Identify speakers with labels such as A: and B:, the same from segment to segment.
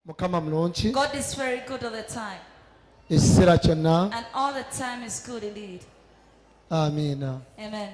A: Mukama mulungi.
B: God is very good all the time.
A: Ekiseera kyonna.
B: And all the time is good indeed.
A: Amiina.
B: Amen.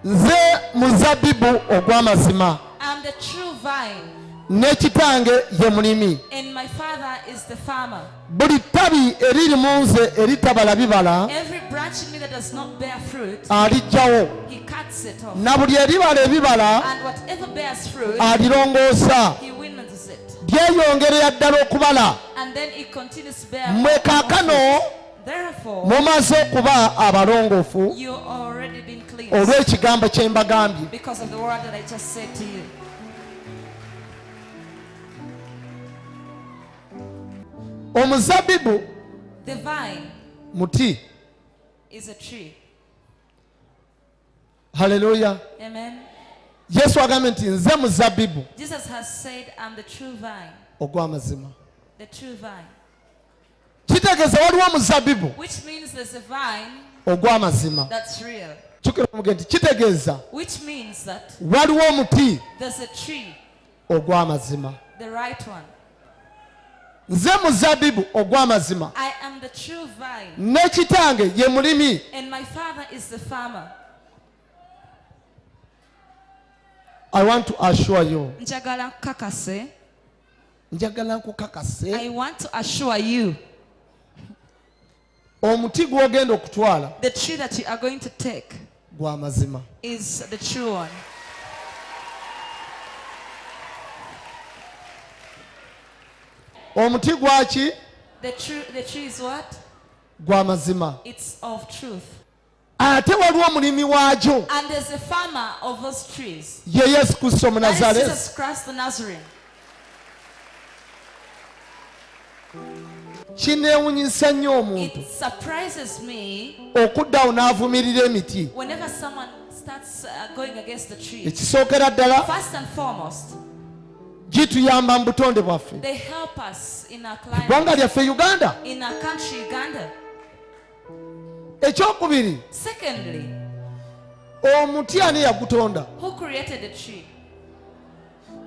A: Nze muzabbibu ogw'amazima.
B: I'm the true vine.
A: Ne kitange ye mulimi.
B: And my father is the farmer.
A: Buli ttabi eriri mu nze eritabala bibala.
B: Every branch in me that does not bear fruit,
A: aliggyawo.
B: he cuts it off.
A: Na buli eribala ebibala.
B: And whatever bears fruit,
A: alirongoosa.
B: he wins it.
A: Lyeyongerera ddala okubala.
B: And then it continues to bear
A: Mwe kaakano
B: Therefore,
A: mumaze okuba abalongoofu
B: you already been cleansed
A: olw'ekigambo kye mbagambye.
B: because of the word that I just said to you.
A: Omuzabbibu
B: The vine
A: muti.
B: is a tree.
A: Haleluya.
B: Amen.
A: Yesu agambye nti nze muzabbibu
B: Jesus has said, I'm the true vine.
A: ogw'amazima.
B: The true vine.
A: Kitegeeza waliwo omuzabbibu
B: Which means there's a vine
A: ogw'amazima.
B: that's real.
A: Kyukira omugendo kitegeeza
B: Which means that
A: waliwo omuti
B: there's a tree,
A: ogw'amazima.
B: the right one.
A: Nze muzabbibu ogw'amazima.
B: I am the true vine.
A: Ne kitange ye mulimi.
B: And my father is the farmer.
A: I want to assure you.
B: Njagala kakase.
A: Njagala nkukakase.
B: I want to assure you.
A: Omuti gw'ogenda okutwala
B: The tree that you are going to take
A: gwa mazima.
B: is the true one.
A: Omuti gwaki?
B: The tree is what?
A: Gwa mazima.
B: It's of truth.
A: Ate waliwo omulimi waagyo.
B: And there's a farmer of those trees.
A: Ye Yesu Kristo
B: That is
A: Omunazaleesi.
B: Jesus Christ the Nazarene.
A: Kineewunyisa nnyo omuntu
B: It surprises me
A: okuddawo n'avumirira emiti.
B: whenever someone starts going against the tree.
A: Ekisookera ddala
B: First and foremost,
A: gituyamba mu butonde bwaffe.
B: they help us in our
A: Eggwanga
B: climate,
A: lyaffe Uganda.
B: in our country, Uganda.
A: Ekyokubiri,
B: Secondly,
A: omuti ani yagutonda?
B: who created the tree?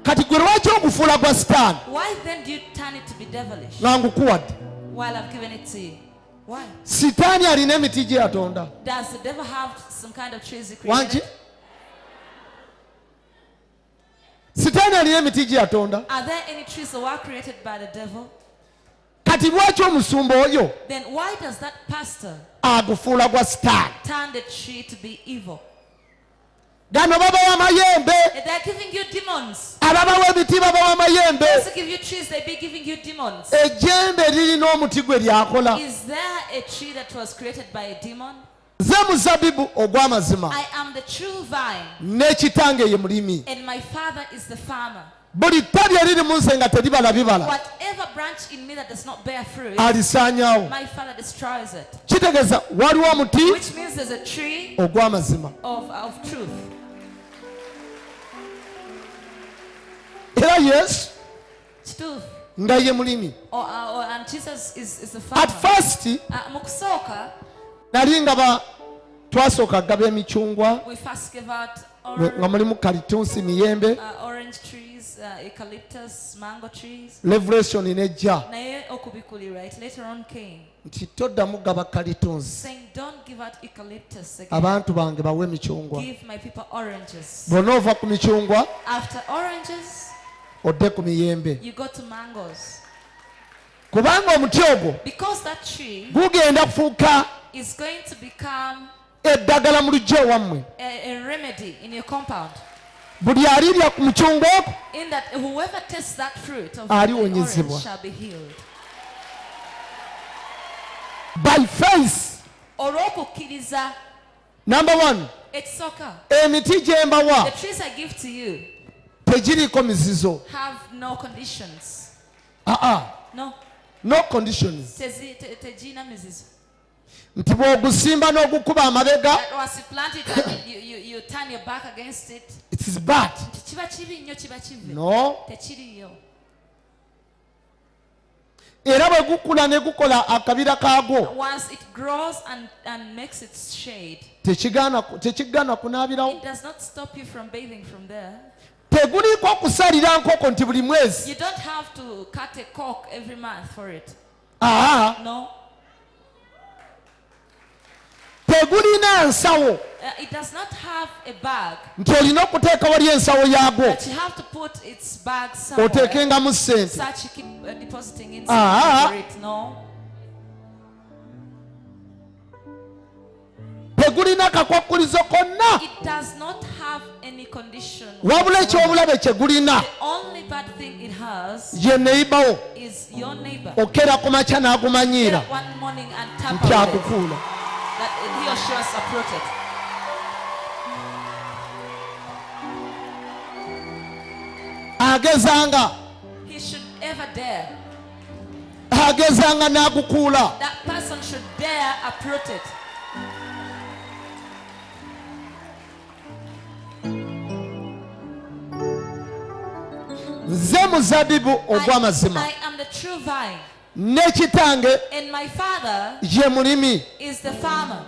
A: Kati gwe lwaki ogufuula gwa sitaani?
B: Why then do you turn it to be devilish
A: Nga ngukuwadde.
B: while I've given it to you? Why?
A: Sitaani alina emiti gye yatonda.
B: Does the devil have some kind of trees he
A: Wanki?
B: created?
A: Sitaani alina emiti gye yatonda.
B: Are there any trees that were created by the devil?
A: Kati lwaki omusumba oyo
B: Then why does that pastor
A: agufuula gwa sitaani?
B: turn the tree to be evil?
A: Gano babawa amayembe.
B: They're giving you demons.
A: Ababawa emiti babawa amayembe.
B: Those who give you trees, they be giving you demons.
A: Ejjembe lirina omuti gwe lyakola.
B: Is there a tree that was created by a demon?
A: Nze muzabbibu ogw'amazima.
B: I am the true vine,
A: Ne kitange ye mulimi.
B: and my father is the farmer.
A: Buli ttabi eriri mu nze nga teribala bibala
B: Whatever branch in me that does not bear fruit,
A: alisaanyaawo.
B: my father destroys it.
A: Kitegeeza waliwo omuti
B: Which means there's a tree
A: ogw'amazima.
B: of truth.
A: Era Yesu
B: Truth.
A: nga ye mulimi.
B: And Jesus is the
A: At
B: farmer.
A: first
B: Mukusoka,
A: nali nga twasooka gaba emicungwa
B: we first give out
A: nga mulimu kalitunsi miyembe
B: orange trees, eucalyptus, mango trees.
A: revelation nejja
B: Naye okubikuli, right? Later on came
A: nti toddamu gaba kalitunsi,
B: saying, don't give out eucalyptus again.
A: abantu bange bawe emicungwa.
B: Give my people oranges.
A: Bw'onoova ku micungwa
B: After oranges,
A: odde ku miyembe,
B: you go to mangoes.
A: kubanga omuti ogwo
B: Because that tree
A: gugenda kufuuka
B: is going to become
A: eddagala mu luggya wammwe.
B: a remedy in your compound.
A: Buli alirya ku mucungwa ogwo
B: In that whoever tastes that fruit of the
A: aliwonyezebwa.
B: orange shall be healed.
A: By faith.
B: Olw'okukkiriza,
A: Number one,
B: ekisooka,
A: emiti gye mbawa
B: the trees I give to you
A: tegiriiko mizizo.
B: have no conditions. No,
A: No conditions.
B: tegina mizizo.
A: Nti bw'ogusimba n'ogukuba amabega,
B: That once you plant it and you turn your back against it,
A: it is bad.
B: kiba kibi nnyo, kiba kibi.
A: No.
B: Tekiriyo.
A: Era bwe gukula ne gukola akabira kaagwo,
B: Once it grows and makes its shade,
A: tekigaana kunaabirawo.
B: it does not stop you from bathing from there.
A: teguliko okusalira nkoko nti buli mwezi.
B: You don't have to cut a cock every month for it. No.
A: Tegulina nsawo
B: It does not have a bag
A: nti olina okuteeka wali ensawo yaagwo
B: that you have to put its bag somewhere.
A: oteekengamu ssente.
B: Such you keep depositing inside for it. No.
A: Tegulina kakwakulizo konna.
B: It does not have any condition.
A: Wabula ekyobulabe kye gulina
B: The only bad thing it has
A: ye neighbour
B: is your neighbor.
A: okera ku makya n'agumanyiira
B: Get up one morning and tap
A: nti
B: on it
A: akukuula.
B: that he or she has uprooted.
A: Agezanga
B: He should ever dare.
A: agezanga n'agukuula.
B: That person should dare uproot it.
A: Nze muzabibu ogw'amazima
B: I am the true vine,
A: ne kitange
B: and my father
A: ye mulimi.
B: is the farmer.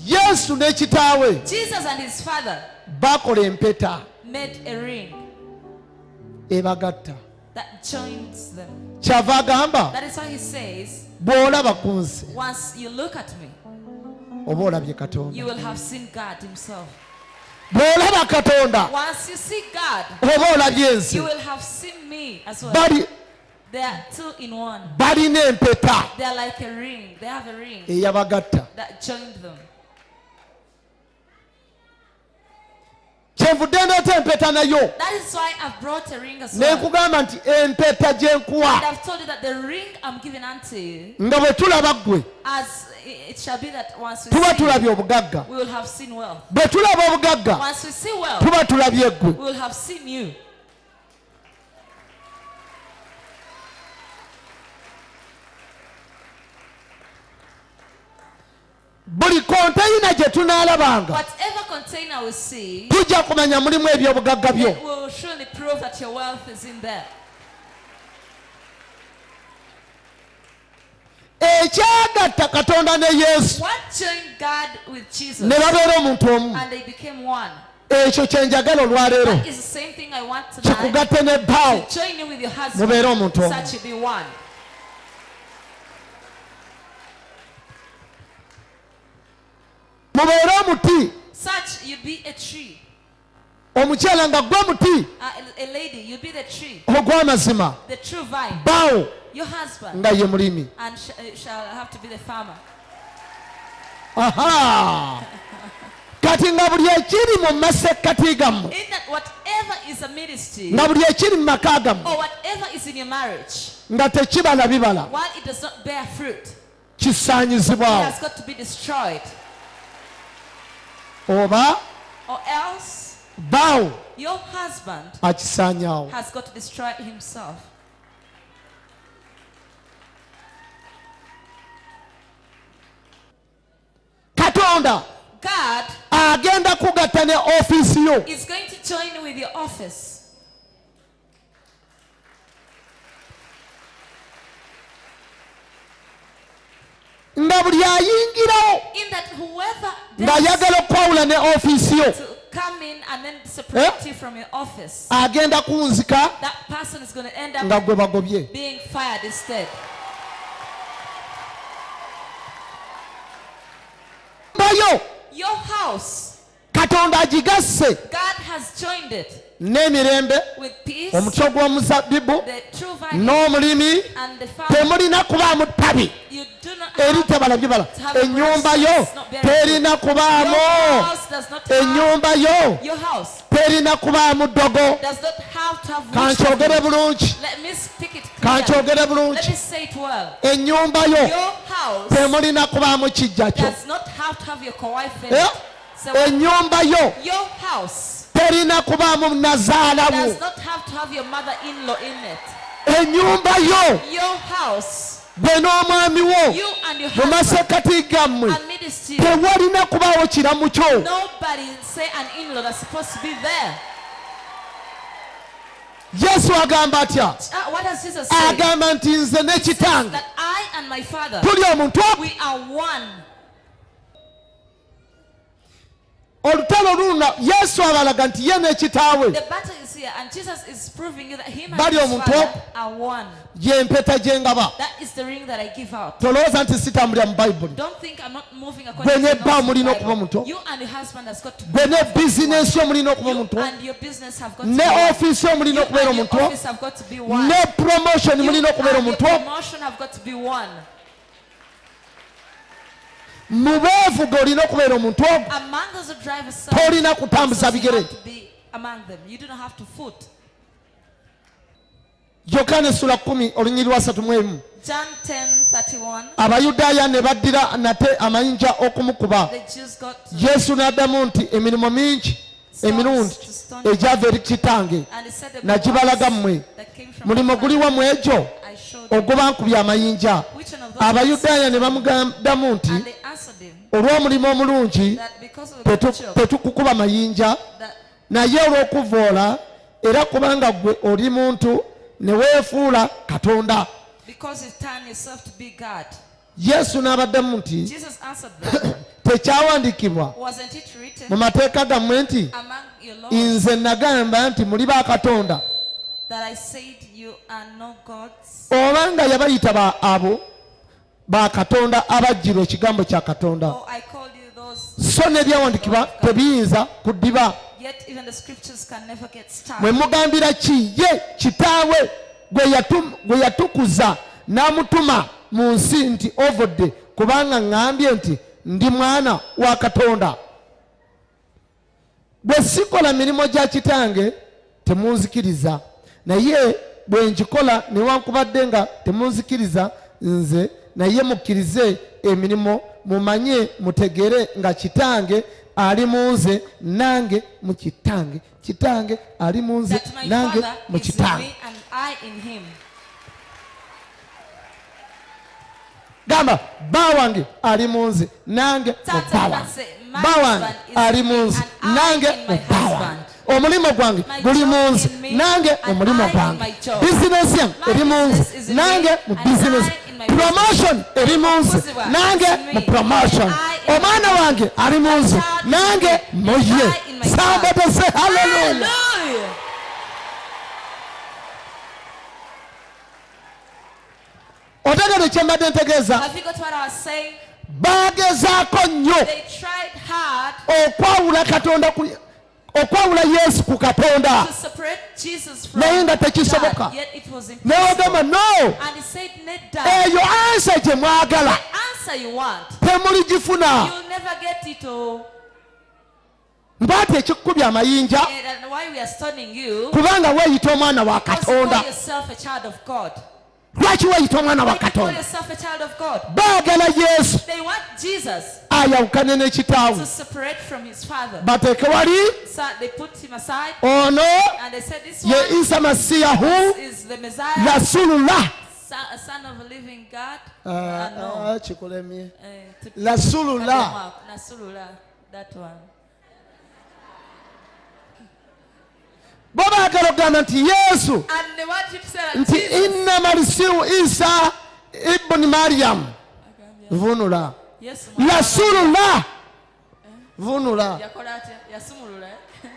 A: Yesu ne kitaawe
B: Jesus and his father
A: bakola empeta
B: made a ring
A: ebagatta.
B: that joins them.
A: Kyava agamba
B: That is why he says,
A: bw'olaba ku nsi
B: once you look at me,
A: oba olabye Katonda.
B: you will have seen God himself.
A: Bw'olaba Katonda
B: Once you see God,
A: oba olabye ensi.
B: you will have seen me as well.
A: Bali
B: They are two in one.
A: balina empeta
B: They are like a ring. They have a ring
A: eyabagatta.
B: that joined them.
A: Kyenvudde ndeeta empeta nayo
B: That is why I've brought a ring as well.
A: nenkugamba nti empeta gye
B: And
A: nkuwa
B: I've told you that the ring I'm giving unto you,
A: nga bwe tulaba ggwe
B: as it shall be that once we
A: tuba
B: see
A: tulabye
B: you,
A: obugagga.
B: we will have seen wealth.
A: Bwe tulaba obugagga
B: Once we see wealth,
A: tuba tulabye ggwe.
B: we will have seen you.
A: Buli konteyina gye tunaalabanga
B: Whatever container we see,
A: tujja kumanya mulimu ebyobugagga byo.
B: it will surely prove that your wealth is in there.
A: Ekyagatta Katonda ne Yesu
B: What joined God with Jesus
A: ne babeera omuntu omu.
B: and they became one?
A: Ekyo kye njagala olwaleero
B: That is the same thing I want tonight.
A: kikugatte ne bbaawo
B: To join you with your husband,
A: mubeere omuntu omu.
B: such you be one.
A: Mubeere omuti.
B: Such you be a tree.
A: Omukyala nga gwe muti
B: A lady, you be the tree,
A: ogw'amazima.
B: the true vine.
A: Bbaawo
B: Your husband
A: nga ye mulimi.
B: and shall have to be the farmer.
A: Aha! Kati nga buli ekiri mu masekkati gammwe
B: In that whatever is a ministry
A: nga buli ekiri mu maka gammwe
B: or whatever is in your marriage,
A: nga tekibala bibala
B: while it does not bear fruit, it
A: kisaanyizibwawo
B: has got to be destroyed.
A: oba
B: Or else
A: bbaawo
B: your husband
A: akisaanyaawo.
B: has got to destroy himself.
A: Katonda
B: God
A: agenda kugatta ne ofiisi yo.
B: is going to join with your office.
A: Nga buli ayingirawo
B: In that whoever
A: ng'ayagala okwawula ne ofiisi yo
B: to come in and then separate you from your office,
A: agenda kunzika
B: that person is going to end
A: nga
B: up
A: gwe bagobye.
B: being fired instead.
A: Bayo
B: Your house,
A: Katonda agigasse
B: God has joined it
A: n'emirembe,
B: with peace,
A: omuti ogw'omuzabibu
B: the true vine
A: n'omulimi.
B: and the farmer.
A: Temulina kubaamu ttabi
B: You do not
A: eritabala bibala. Ennyumba yo terina kubaamu.
B: Your house does not have,
A: Ennyumba yo
B: your house
A: terina kubaamu ddogo.
B: does not have to have
A: Kankyogere
B: wisdom.
A: bulungi.
B: Let me speak it clearly.
A: Kankyogere
B: Let
A: bulungi.
B: me say it well.
A: Ennyumba yo
B: Your house
A: temulina kubaamu kijja kyo.
B: does not have to have your co-wife in
A: Eh?
B: it. So
A: Ennyumba yo
B: your house
A: terina kubaamu nazaalawo.
B: does not have to have your mother-in-law in it.
A: Ennyumba yo
B: Your house,
A: gwe n'omwami wo
B: you and your
A: mu
B: husband
A: masekkati gammwe
B: amidst you.
A: tewalina kubaawo kiramu kyo.
B: Nobody say an in-law that's supposed to be there.
A: Yesu agamba atya?
B: What does Jesus say?
A: Agamba nti nze ne kitange
B: That I and my father,
A: tuli omuntu omu.
B: we are one.
A: olutalo luno Yesu abalaga nti ye n'ekitaawe
B: The battle is here, and Jesus is proving you that him and
A: Bali
B: his
A: omuntu
B: Father are one.
A: ye mpeta gye ngaba.
B: That is the ring that I give out.
A: Tolowooza nti sitambulira mu Bayibuli.
B: Don't think I'm not moving
A: Gwe
B: according
A: ne
B: to
A: bba
B: the
A: mulina okuba
B: Bible.
A: muto.
B: You and your husband has got to be
A: Gwe ne bizinensi yo mulina okuba
B: You
A: muto.
B: and your business have got to
A: Ne
B: be one.
A: ofiisi yo mulina
B: You
A: okubeera
B: and your
A: omuntu.
B: office have got to be one.
A: Ne promotion
B: You
A: mulina okubeera
B: and your
A: omuntu.
B: promotion have got to be one.
A: Mu beevuga olina okubeera omuntu.
B: Among those who drive a
A: Tolina kutambuza
B: you
A: bigere.
B: have to be among them. You do not have to foot.
A: Yokaana essula 10 olunyiriri lwa 31.
B: John 10:31.
A: Abayudaaya ne baddira nate amayinja okumukuba.
B: The Jews got
A: Yesu n'addamu nti emirimu mingi emirundi egyava eri kitange
B: and he said the
A: nagibalaga mmwe.
B: that came from
A: Mulimo
B: my
A: guli
B: Father,
A: wammwe egyo
B: I showed them.
A: ogubankubye amayinja.
B: Which one of those?
A: Abayudaaya ne bamuddamu nti
B: And they answered him
A: olw'omulimu omulungi
B: that because of the good job
A: tetukukuba mayinja
B: that
A: naye olw'okuvoola era kubanga gwe oli muntu ne weefuula Katonda.
B: because you turn yourself to be God.
A: Yesu n'abaddamu nti
B: Jesus answered them,
A: tekyawandiikibwa
B: wasn't it written
A: mu mateeka gammwe nti
B: among your laws
A: nze nagamba nti muli ba Katonda?
B: that I said you are no gods?
A: Obanga yabayita abo ba Katonda abajjirwa ekigambo kya Katonda,
B: Oh, I called you those,
A: so n'ebyawandikibwa tebiyinza kuddiba.
B: yet even the scriptures can never get stuck.
A: Mwe mugambira ki? Ye kitaawe gwe yatukuza n'amutuma mu nsi nti ovodde kubanga ŋŋambye nti ndi mwana wa Katonda. Bwe sikola mirimu gya kitange temunzikiriza, naye bwe nkikola newankubadde nga temunzikiriza nze, naye mukkirize emirimu mumanye mutegere nga kitange ali mu nze nange mu kitange, kitange ali mu nze
B: That my
A: nange
B: Father
A: mu
B: is in
A: kitange.
B: me and I in him.
A: Gamba bba wange ali mu nze nange mu
B: Tata
A: bba
B: can
A: wange,
B: say, my
A: bba wange
B: husband is
A: ali
B: in
A: mu
B: me
A: nze
B: and I
A: nange
B: in
A: mu
B: my
A: bba wange.
B: husband.
A: Omulimu gwange
B: My
A: guli mu
B: job
A: nze
B: in me
A: nange mu
B: and
A: mulimu
B: I in
A: gwange.
B: my job.
A: Bizinensi yange
B: My
A: eri mu nze
B: business is in me
A: nange mu
B: and
A: bizinensi.
B: I in my
A: Promotion eri mu nze
B: Positive
A: nange
B: is in me
A: mu promotion.
B: and I in my
A: Omwana wange ali mu nze
B: child is
A: nange
B: in me
A: mu
B: and
A: ye.
B: I in my
A: Somebody say hallelujah.
B: Hallelujah.
A: Otegedde kye mbadde ntegeeza?
B: Have you got what I was saying?
A: Baagezaako nnyo
B: They tried hard
A: okwawula Katonda okwawula Yesu ku Katonda,
B: to separate Jesus from
A: naye nga tekisoboka.
B: God, yet it was
A: Naye
B: impossible.
A: ogamba no,
B: And he said, Nedda,
A: eyo ansa gye mwagala
B: answer you want,
A: temuligifuna.
B: you'll never get it. Oh,
A: Mpaate ekikukubya amayinja
B: and why we are stoning you?
A: kubanga weeyita omwana wa
B: Because you call
A: Katonda.
B: yourself a child of God.
A: Lwaki weeyita omwana wa
B: Why do you call
A: Katonda?
B: yourself a child of God?
A: Baagala Yesu
B: They want Jesus
A: ayawukane
B: to
A: n'ekitaawe,
B: separate from his father.
A: bateeke wali
B: So they put him aside
A: ono
B: and they said, this
A: ye
B: one
A: Isa Masiyahu
B: is the Messiah,
A: Rasulullah.
B: a son of a living God.
A: Ah, kikulemye.
B: To-
A: Rasulullah.
B: Rasulullah, that one.
A: Bo baagala okugamba nti Yesu
B: And they want you to say that
A: nti
B: Jesus.
A: inna marisiu Isa ibn Maryam vunula
B: Yes,
A: Rasulullah vunula.
B: yakola atya? Yasumulula, eh?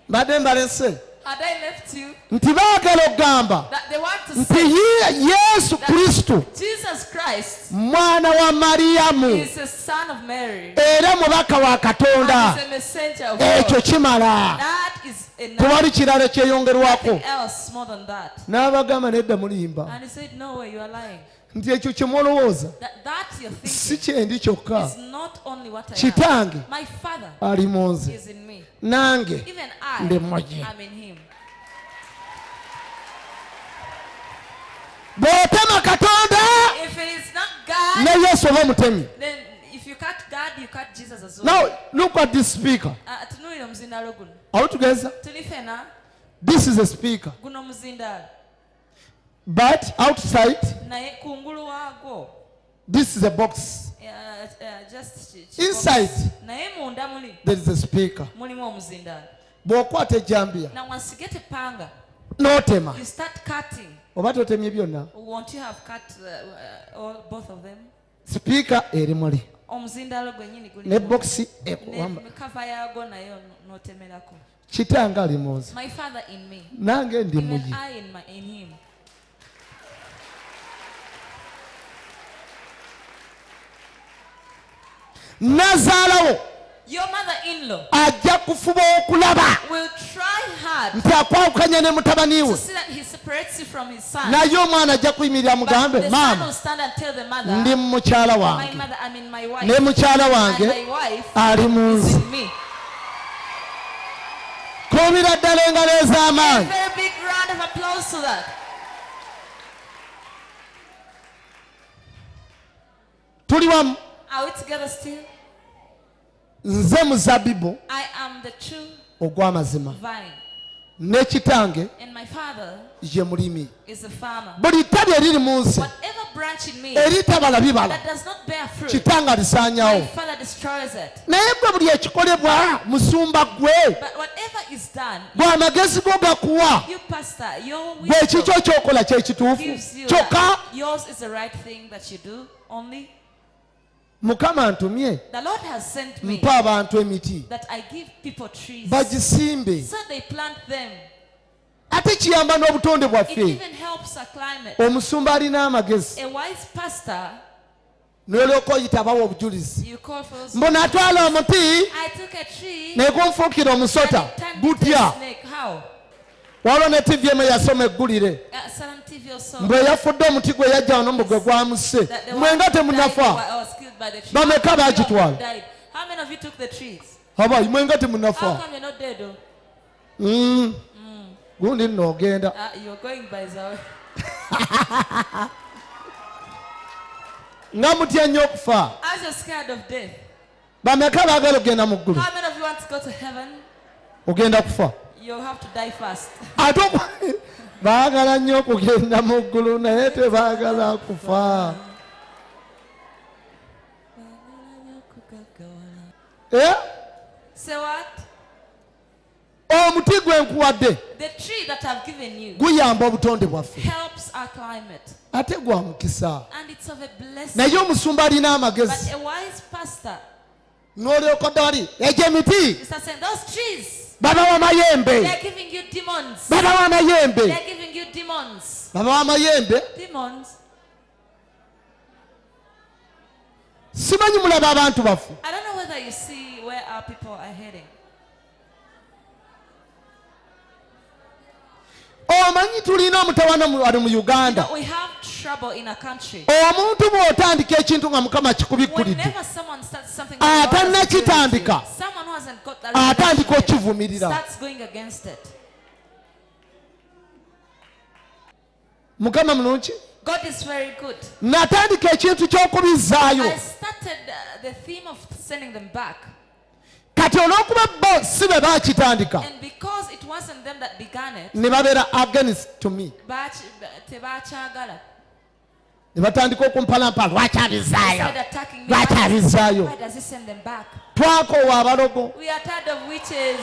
A: Mbadde mbalese
B: Had I left you?
A: nti baagala okugamba
B: That they want to
A: nti
B: say
A: Yesu Kristo
B: Jesus Christ
A: mwana wa Mariyamu
B: is a son of Mary
A: era mubaka wa Katonda.
B: and is a messenger of
A: Ekyo
B: God.
A: kimala,
B: That is enough.
A: tewali kirala kyeyongerwako.
B: Nothing else more than that.
A: N'abagamba nedda mulimba
B: And he said, no way, you are lying.
A: nti ekyo kye mulowooza
B: That you're
A: si
B: thinking
A: kyendi kyokka,
B: is not only what I
A: kitange
B: am. My Father
A: ali mu nze
B: is in me.
A: nange
B: Even I
A: ndi mmoje.
B: am in him.
A: bw'otema Katonda
B: If it is not God,
A: ne Yesu oba omutemi.
B: then if you cut God, you cut Jesus as well.
A: Now look at this speaker.
B: Tunuulira omuzindaalo guno.
A: Are we together?
B: Tuli ffena,
A: This is a speaker,
B: guno muzindaalo.
A: but outside
B: Naye kungulu waagwo,
A: this is a box.
B: just
A: Inside
B: naye munda muli
A: there is a speaker.
B: mulimu omuzindaalo.
A: Bw'okwata ejjambiya
B: Now once you get a panga,
A: n'otema
B: you start cutting.
A: oba totemye byonna
B: Won't you have cut both of them?
A: sipiika eri muli
B: Omuzindalo gwennyini guli
A: ne
B: mu-
A: bokisi
B: ne kava yago nayo n'otemerako.
A: kitange ali munze
B: My father in me,
A: nange ndi
B: even
A: muyi
B: I in him.
A: nazaalawo
B: Your mother-in-law
A: ajja kufuba okulaba
B: will try hard
A: nti akwawukanya ne mutabani
B: to
A: we
B: see that he separates you from his son.
A: naye omwana ajja kuyimirira
B: But
A: mugambe
B: the son
A: maama
B: will stand and tell the mother,
A: ndi mu mukyala
B: my
A: wange
B: mother, I mean my wife,
A: ne mukyala
B: and
A: wange
B: my wife
A: ali mu
B: is
A: nze
B: in me.
A: kuubira ddala engalo
B: A
A: ez'amaanyi
B: very big round of applause to that.
A: tuli wamu
B: Are we together still?
A: nze muzabbibu
B: I am the true
A: ogw'amazima
B: vine,
A: ne kitange
B: and my father
A: ye mulimi
B: is a farmer.
A: buli ttabi eriri mu nsi
B: Whatever branch in me
A: eritabala bibala
B: that does not bear fruit,
A: kitange
B: my
A: alisaanyawo
B: father destroys it.
A: naye gwe buli ekikolebwa musumba gwe
B: But whatever is done,
A: gwe amagezi go gakuwa
B: you pastor, your
A: gwe
B: wisdom
A: kikyo kyokola kyekituufu
B: gives you
A: kyokka
B: that. Yours is the right thing that you do only.
A: mukama ntumye
B: The Lord has sent me
A: mpa abantu emiti
B: that I give people trees
A: bagisimbe
B: so they plant them.
A: ate kiyamba n'obutonde
B: It
A: bwaffe
B: even helps our climate.
A: omusumba alina amagezi
B: A wise pastor,
A: n'olyoka oyita abawa obujulizi
B: you call for those.
A: mbona atwala omuti
B: I took a tree
A: naye gunfuukira
B: and
A: omusota
B: it turned into
A: gutya
B: a snake. How?
A: waliwo ne tv emu eyasoma eggulire
B: Salam TV also.
A: mbwe yafudde omuti gwe yajja wano mbu gwe gwamuse
B: That the
A: mwe
B: one
A: nga
B: who died
A: temunafa
B: was killed by the tree.
A: Bameka
B: How many of you
A: bagitwala?
B: died? How many of you took the trees?
A: aba mwe nga
B: How
A: temunafa
B: come you're not dead though?
A: gundi nno ogenda
B: You're going by Zawe.
A: nga mutya nnyo okufa
B: As you're scared of death,
A: bameka baagala okugenda mu ggulu
B: how many of you want to go to heaven?
A: ogenda kufa
B: You'll have to die first.
A: ate baagala nnyo okugenda mu ggulu naye tebaagala kufa
B: Say what?
A: omuti gwe nkuwadde
B: The tree that I've given you
A: guyamba obutonde bwaffe
B: helps our climate.
A: ate gwa mukisa
B: And it's of a blessing.
A: naye omusumba alina amagezi
B: But a wise pastor
A: n'olyoka ddali egyo emiti
B: is saying, those trees,
A: babawa amayembe
B: they're giving you demons.
A: babawa amayembe
B: They're giving you demons.
A: babawa amayembe
B: Demons.
A: simanyi mulaba abantu baffe
B: I don't know whether you see where our people are heading.
A: omanyi tulina omutawana ali mu uganda
B: But we have trouble in our country.
A: omuntu bw'otandika ekintu nga mukama kikubikkulidde
B: Whenever someone starts something, that God has given
A: atannakitandika
B: to, someone who hasn't got that
A: atandika
B: relationship
A: okivumirira
B: starts going against it.
A: mukama mulungi
B: God is very good.
A: natandika ekintu ky'okubizzaayo
B: I started the theme of sending them back.
A: kati olw'okuba bo si be baakitandika
B: And because it wasn't them that began it,
A: ne babeera against to me
B: tebakyagala.
A: ne batandika okumpalampa lwaki abizaayo
B: Started attacking me.
A: lwaki abizaayo
B: Why does he send them back?
A: twakoowa abalogo
B: We are tired of witches.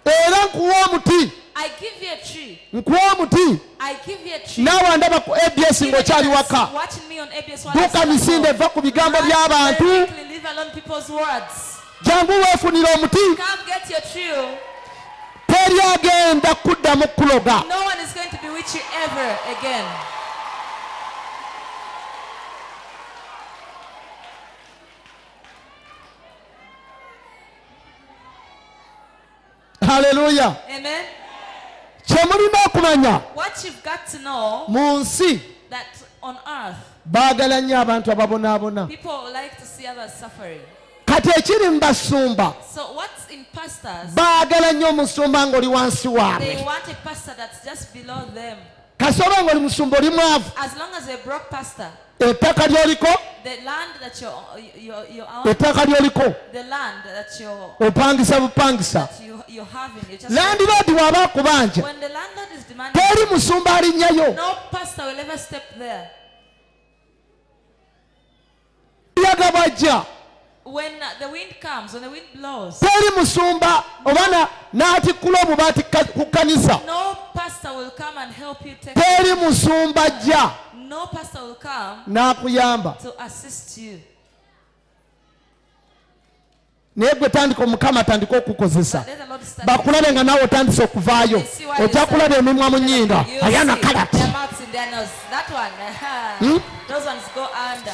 A: era nkuwa omuti
B: I give you a tree.
A: nkuwa omuti
B: I give you a tree.
A: naawe andaba ku abs
B: Even
A: ng'okyali
B: if
A: waka
B: you're watching me on ABS while I
A: duuka
B: sit at
A: misinde
B: home,
A: eva ku bigambo
B: run
A: by'abantu
B: very quickly, leave alone people's words.
A: jangu weefunira omuti
B: Come get your tree.
A: teri agenda kuddamu kuloga
B: No one is going to bewitch you ever again.
A: haleluya
B: Amen.
A: kye mulina okumanya
B: What you've got to know
A: mu nsi
B: that on earth
A: baagala nnyo abantu ababonaabona
B: people like to see others suffering.
A: kati ekiri mu basumba
B: So what's in pastors?
A: baagala nnyo omusumba ng'oli wansi
B: They
A: waabwe
B: want a pastor that's just below them.
A: kasoba ng'oli musumba oli mwavu
B: As long as a broke pastor,
A: ettaka lyoliko
B: the land that you're own,
A: ettaka lyoliko
B: the land that
A: opangisa bupangisa
B: you're having, you just
A: landiroodi bw'aba akubanja
B: when the landlord is demanding,
A: teri musumba alinnyayo
B: no pastor will ever step there.
A: yaga bwajja
B: when the wind comes, when the wind blows,
A: teri musumba obana n'atikkula obubaati ku kkanisa.
B: no pastor will come and help you take
A: Teri musumba ajja
B: no pastor will come
A: n'akuyamba.
B: to assist you.
A: Naye gwe tandika Omukama atandika okukozesa.
B: But let the Lord start
A: Bakulabe nga naawe otandise okuvaayo. Ojja kulaba emimwa mu nnyindo. Ayana kalati.
B: their mouths in their nose. That one. Those ones go under.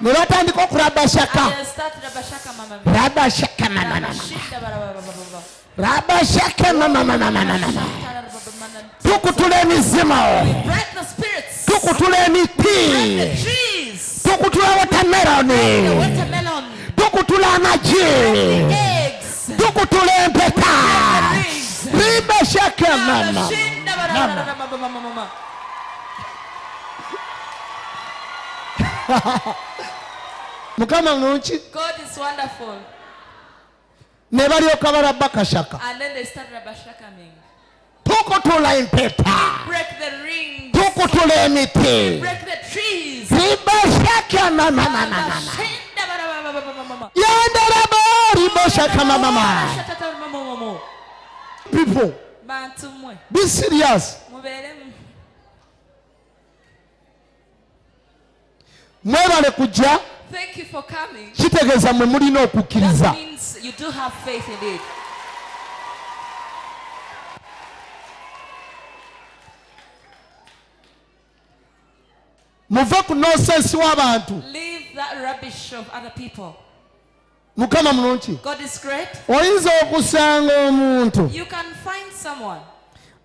A: Ne batandika okulabashaka.
B: And they'll start Rabashaka Mama.
A: Rabashaka mama. Rabashaka mama. Tukutula emizimu.
B: Break the spirits.
A: Tukutula
B: Break the
A: emiti.
B: trees.
A: Tukutula watermeloni.
B: The watermelon.
A: Tukutula amagi.
B: Eggs.
A: Tukutula empeta. Ribashaka mama. Mukama mulungi.
B: God is wonderful.
A: Ne balyoka balaba kashaka.
B: And then they start Rabashakaing.
A: Tukutula empeta.
B: Break the ring.
A: Tukutula emiti.
B: Break the trees.
A: Ribashaka mama. Yandaraba ribashaka mama. People, be serious. Mwebale kujja.
B: Thank you for coming.
A: Kitegeeza mwe mulina okukkiriza.
B: That means you do have faith in it.
A: Muve ku nonsense w'abantu.
B: Leave that rubbish of other people.
A: Mukama mulungi.
B: God is great.
A: Oyinza okusanga omuntu
B: You can find someone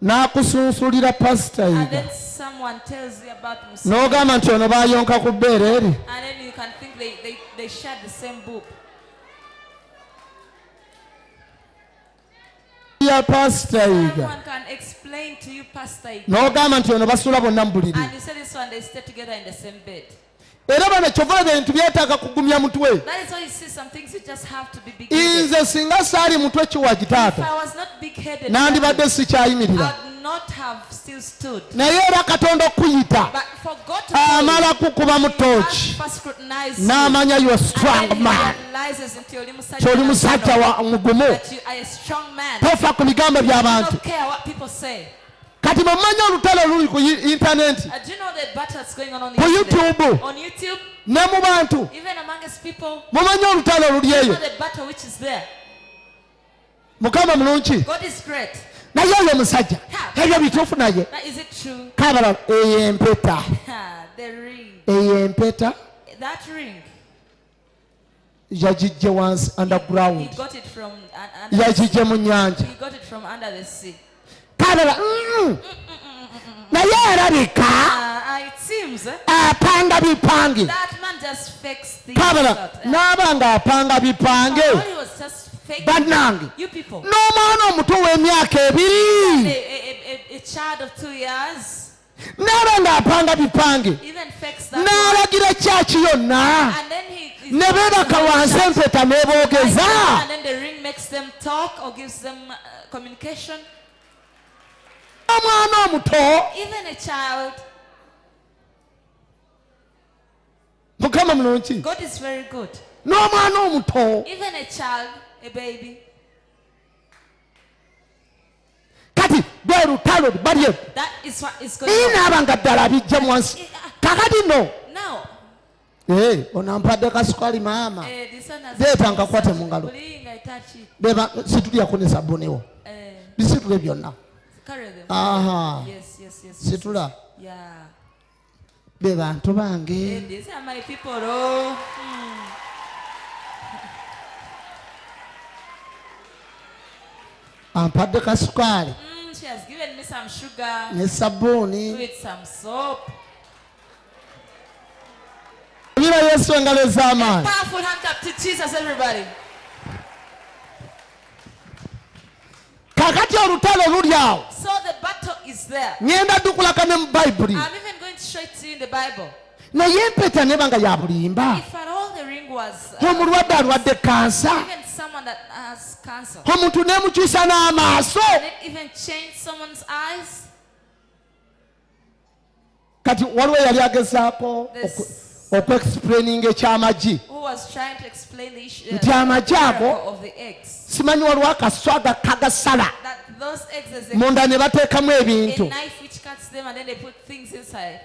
A: n'akusunsulira pasita
B: and
A: yiga.
B: then someone tells you about himself.
A: N'ogamba nti ono baayonka ku bbeere eri.
B: And then you can think they shared the same book.
A: Ya pasita yiga.
B: Someone can explain to you, Pastor.
A: N'ogamba nti ono basuula bonna mu buliri.
B: And you say this one, they stay together in the same bed.
A: Era bano kyova ebintu byetaaga kugumya mutwe.
B: That is why you see some things you just have to be big-headed.
A: Nze singa saali mutwe kiwa
B: If
A: kitaata
B: I was not big-headed,
A: nandibadde
B: I
A: sikyayimirira.
B: would not have still stood.
A: Naye era Katonda okuyita
B: But for God to call you,
A: amala kukuba mu
B: He
A: tooki
B: has first scrutinized you.
A: n'amanya you are
B: And then
A: strong
B: He
A: man.
B: realizes into your
A: Ky'oli musajja wa mugumu.
B: that you are a strong man.
A: Tofa ku bigambo
B: You
A: by'abantu.
B: don't care what people say.
A: Kati mumanyi olutalo luli ku intaneti
B: Do you know the battle that's going on the
A: ku
B: internet?
A: YouTube
B: On YouTube,
A: ne mu bantu.
B: even amongst people,
A: Mumanyi olutalo oluli
B: you
A: eyo.
B: know the battle which is there.
A: Mukama mulungi.
B: God is great.
A: Naye oyo omusajja ebyo bituufu naye.
B: Now, is it true?
A: Kabala eyo empeta.
B: The ring.
A: Eyo empeta
B: That ring.
A: yagijje wansi
B: He
A: underground.
B: got it from under.
A: Yagijje mu nnyanja.
B: He got it from under the sea.
A: Kabala naye alabika
B: It seems
A: apanga bipange.
B: that man just fakes things.
A: Kabala
B: out.
A: n'aba ng'apanga
B: All
A: bipange.
B: he was just faking.
A: Bannange
B: You people.
A: n'omwana omuto w'emyaka ebiri
B: A child of 2 years
A: n'aba ng'apanga bipange
B: even fakes that.
A: n'alagira kyaki yonna
B: And then he
A: ne beebaka wansi empeta n'eboogeza.
B: and then the ring makes them talk or gives them communication.
A: Omwana omuto
B: Even a child.
A: Mukama mulungi.
B: God is very good.
A: N'omwana omuto
B: Even a child, a baby.
A: kati bwe lutalo bali eyo
B: That is what is going
A: naye
B: on.
A: n'aba nga ddala bijja mu wansi kakati no
B: Now,
A: onampadde kasukali maama
B: this one has
A: leeta nkakwate mu ngalo
B: Kulinga itachi.
A: beba situlyako ne sabbunewo bisitule byonna.
B: Carry them.
A: Aha.
B: Yes.
A: Situla
B: Yeah.
A: be bantu bange.
B: These are my people. Oh.
A: Ampadde kasukali
B: She has given me some sugar
A: ne sabbuuni.
B: with some soap.
A: Bira Yesu engalo ez'amaanyi.
B: Powerful hand up to Jesus, everybody.
A: Kakati olutalo luli awo.
B: So the battle is there.
A: Ngenda dukulaka ne mu Bayibuli.
B: I'm even going to show it to you in the Bible.
A: Naye empeta neba nga ya bulimba.
B: If at all the ring was
A: Omulwadde alwadde kansa.
B: even someone that has cancer,
A: Omuntu n'emukyusa n'amaaso.
B: can it even change someone's eyes?
A: Kati waliwo yali agezaako
B: This-
A: okwexplaininga ekyamagi.
B: Who was was trying to explain the issue
A: nti amagi ago
B: of the eggs.
A: simanyi waliwo akaswaga kagasala
B: That those eggs, as
A: munda ne bateekamu
B: a
A: ebintu
B: knife which cuts them and then they put things inside.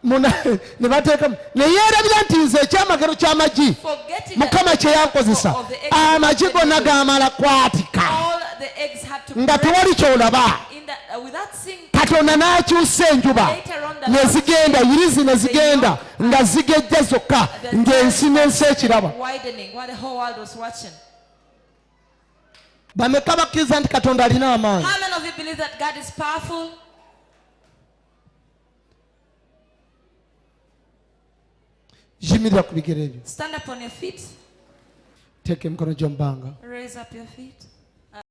A: munda ne bateekamu ne yeerabira nti nze ekyamagero ky'amagi
B: Forgetting
A: mukama kye yankozesa
B: of the eggs
A: amagi gonna gaamala kwatika
B: all the eggs had to
A: nga tewali kyolaba
B: in that, without seeing
A: katonda n'akyusa enjuba ne zigenda yirizi ne zigenda nga zigejja zokka ng'ensi n'ensi ekiraba
B: widening while the whole world was watching.
A: bameka bakkiriza nti katonda alina amaanyi
B: How many of you believe that God is powerful?
A: yimirira ku bigere ebyo
B: Stand up on your feet.
A: teeka emikono gyo mu bbanga
B: Raise up your feet.